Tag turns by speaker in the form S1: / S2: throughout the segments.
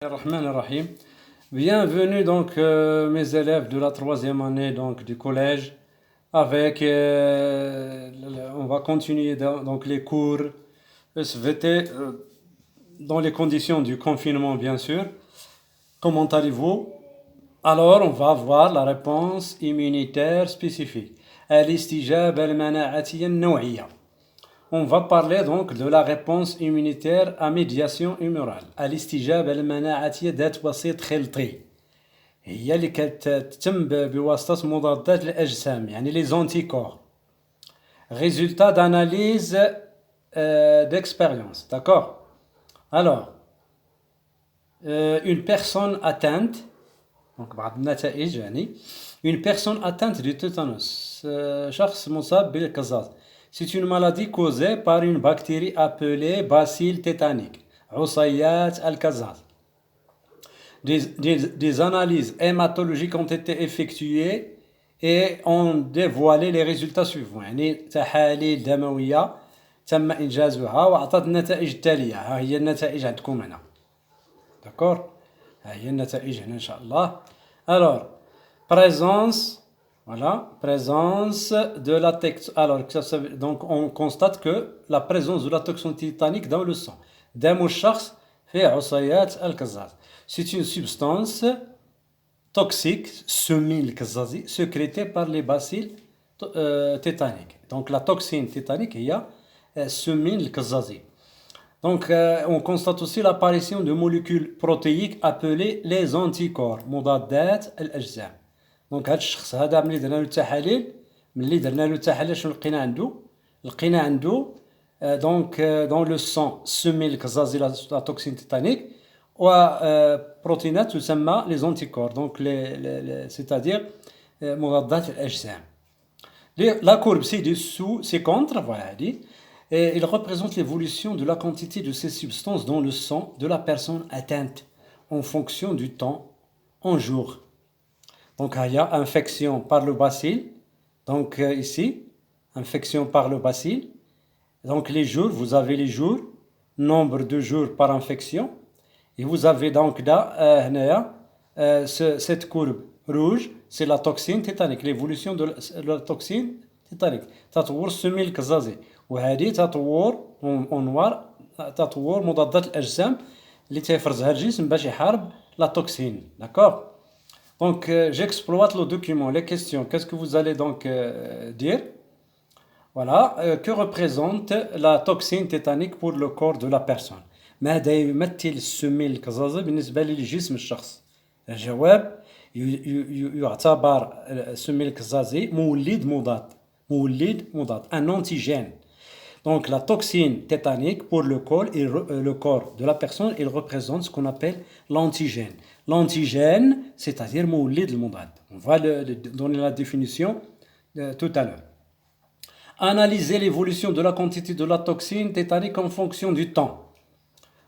S1: Rahman Rahim. Bienvenue donc mes élèves de la troisième année donc du collège avec on va continuer donc les cours SVT dans les conditions du confinement bien sûr. Comment allez-vous? Alors on va voir la réponse immunitaire spécifique. الاستجابة المناعية النوعية. On va parler donc de la réponse immunitaire à médiation humorale. الاستجابة المناعية ذات وسيط خلطي هي اللي كتتم بواسطة مضادات الأجسام يعني les anticorps. Résultat d'analyse d'expérience, d'accord? Alors, une personne atteinte, donc بعض النتائج يعني une personne atteinte du tétanos, شخص مصاب بالقزاز. C'est une maladie causée par une bactérie appelée bacille tétanique, عصيات القزاز. Des analyses hématologiques ont été effectuées et ont dévoilé les résultats suivants. يعني تحاليل دموية تم إنجازها وأعطت النتائج التالية. ها هي النتائج عندكم هنا. D'accord? ها هي النتائج هنا إن شاء الله. Alors, présence de la toxine. Alors, donc on constate que la présence de la toxine tétanique dans le sang. دم الشخص في عصيات القزاز. C'est une substance toxique, semi-القزازي, sécrétée par les bacilles tétaniques. Donc la toxine tétanique هي semi-القزازي. Donc on constate aussi l'apparition de molécules protéiques appelées les anticorps, مضادات الأجسام. دونك هذا الشخص هذا ملي درنا له التحاليل شنو لقينا عنده donc dans le sang semi-القزازي la toxine tétanique وبروتينات تسمى les anticorps donc c'est-à-dire مضادات الأجسام. La courbe ci-dessous c'est contre voilà dit et il représente l'évolution de la quantité de ces substances dans le sang de la personne atteinte en fonction du temps en jours. Donc il y a infection par le bacille. Donc ici, infection par le bacille. Donc les jours, vous avez les jours, nombre de jours par infection. Et vous avez donc là, cette courbe rouge, c'est la toxine tétanique, l'évolution de la toxine tétanique. تطور سمي القزازي. وهذه تطور en noir تطور مضادات الأجسام اللي تيفرزها الجسم باش يحارب la toxine. D'accord? Donc, j'exploite le document, les questions. Qu'est-ce que vous allez donc dire? Voilà, que représente la toxine tétanique pour le corps de la personne? ماذا يمثل السمي القزازي بالنسبة للجسم الشخص؟ الجواب يعتبر السمي القزازي مولد مضاد un antigène. Donc la toxine tétanique pour le corps de la personne, il représente ce qu'on appelle l'antigène. L'antigène, c'est-à-dire مولد المضاد. On va donner la définition tout à l'heure. Analyser l'évolution de la quantité de la toxine tétanique en fonction du temps.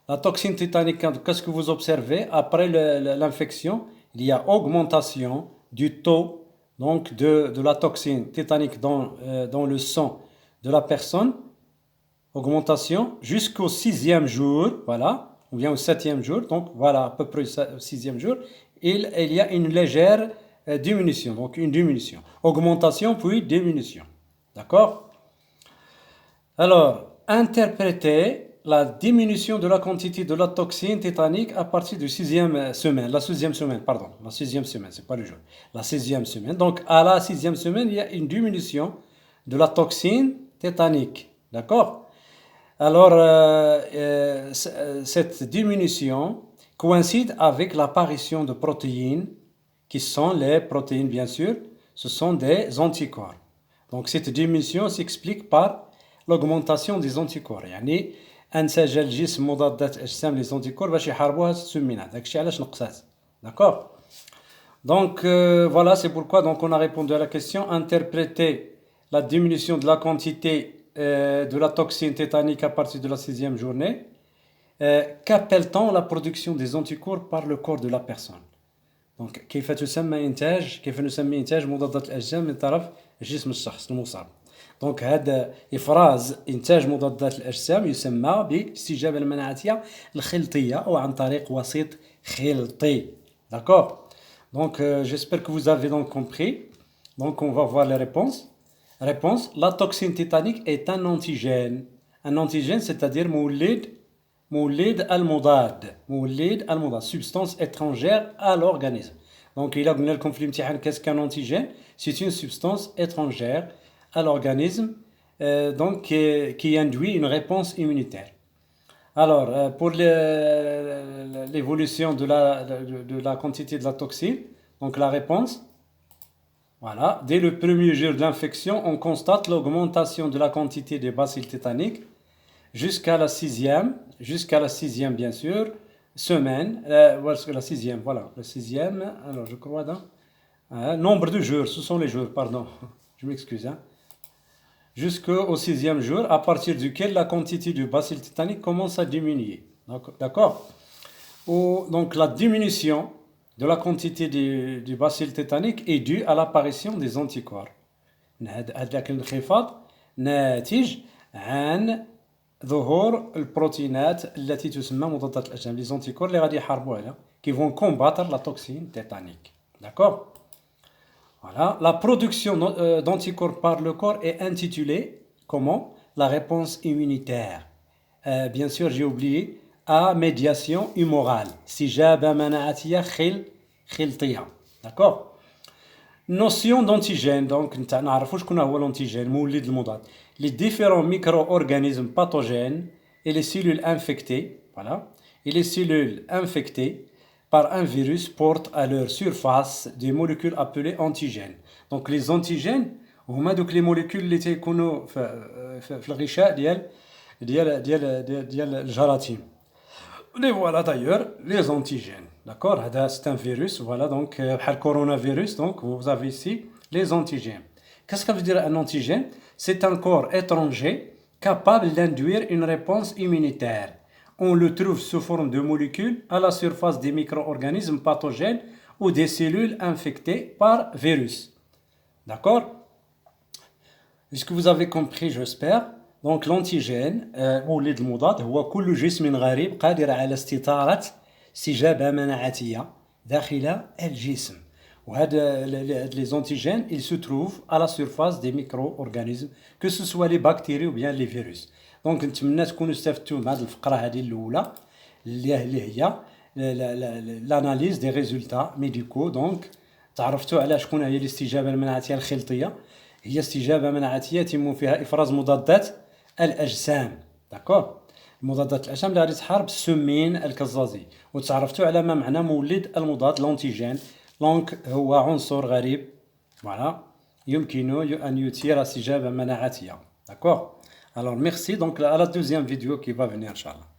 S1: La toxine tétanique, qu'est-ce que vous observez? Après l'infection, il y a augmentation du taux donc de la toxine tétanique dans le sang de la personne. Augmentation jusqu'au 6e jour, voilà, ou bien au 7e jour, donc voilà, à peu près au 6e jour, il y a une légère diminution, donc une diminution. Augmentation puis diminution. D'accord? Alors, interpréter la diminution de la quantité de la toxine tétanique à partir de la sixième semaine, c'est pas le jour, la 6e semaine. Donc, à la 6e semaine, il y a une diminution de la toxine tétanique. D'accord? Alors, cette diminution coïncide avec l'apparition de protéines, qui sont les protéines, bien sûr, ce sont des anticorps. Donc, cette diminution s'explique par l'augmentation des anticorps. يعني أنسج الجسم مضادات أجسام les anticorps باش يحاربوها السمينات. داكشي علاش نقصات. D'accord? Donc, voilà, c'est pourquoi donc, on a répondu à la question. Interpréter la diminution de la quantité de la toxine tétanique à partir de la 6e journée. Qu'appelle-t-on la production des anticorps par le corps de la personne? Donc كيف نسمي إنتاج مضادات الأجسام من طرف جسم الشخص المصاب. Donc هذا إفراز إنتاج مضادات الأجسام يسمى بالاستجابة المناعية الخلطية أو عن طريق وسيط خلطي. D'accord? Donc, j'espère que vous avez donc compris. Donc, on va voir les réponses. Réponse, la toxine tétanique est un antigène. Un antigène, c'est-à-dire مولد المضاد, substance étrangère à l'organisme. Donc, il a donné le conflit imtihan, qu'est-ce qu'un antigène? C'est une substance étrangère à l'organisme, donc qui induit une réponse immunitaire. Alors, pour l'évolution de la quantité de la toxine, donc la réponse, voilà, dès le premier jour de l'infection, on constate l'augmentation de la quantité des bacilles tétaniques jusqu'à la sixième bien sûr, semaine, la sixième, voilà, la sixième, alors je crois, nombre de jours, ce sont les jours, pardon, je m'excuse, jusqu'au sixième jour, à partir duquel la quantité de bacilles tétaniques commence à diminuer. D'accord? Donc la diminution de la quantité du bacille tétanique est due à l'apparition des anticorps. هذاك الانخفاض ناتج عن ظهور البروتينات التي تسمى مضادات الأجسام les anticorps اللي غادي يحاربوها qui vont combattre la toxine tétanique. D'accord? Voilà, la production d'anticorps par le corps est intitulée comment? La réponse immunitaire. Bien sûr, j'ai oublié à médiation humorale. استجابة مناعتية خلطية. D'accord? Notion d'antigène. Donc, نعرفوا شكون هو l'antigène, مولد المضاد. Les différents micro-organismes pathogènes et les cellules infectées, voilà, et les cellules infectées par un virus portent à leur surface des molécules appelées antigènes. Donc les antigènes هما دوك les molécules اللي تيكونوا في الغشاء ديال الجراثيم. Les voilà d'ailleurs, les antigènes. D'accord? C'est un virus, voilà, donc le coronavirus, donc vous avez ici les antigènes. Qu'est-ce que veut dire un antigène? C'est un corps étranger capable d'induire une réponse immunitaire. On le trouve sous forme de molécules à la surface des micro-organismes pathogènes ou des cellules infectées par virus. D'accord? Puisque vous avez compris, j'espère. Donc l'antigène مولد المضاد هو كل جسم غريب قادر على استثارة استجابة مناعتية داخل الجسم. وهذا les antigènes, ils se trouvent à la surface des micro-organismes, que ce soit les bactéries ou bien les virus. Donc نتمنى تكونوا استفدتوا من هذه الفقرة هذه الأولى اللي هي l'analyse des résultats médicaux. Donc تعرفتوا على شكون هي الاستجابة المناعتية الخلطية. هي استجابة مناعتية يتم فيها إفراز مضادات الأجسام. داكور؟ مضادات الأجسام اللي غادي تحارب السمين الكظازي. وتعرفتوا على ما معنى مولد المضاد l'antigène. Donc هو عنصر غريب voilà يمكن أن يثير استجابة مناعتية. D'accord? Alors merci, donc à la deuxième vidéo qui va venir, Inch'Allah.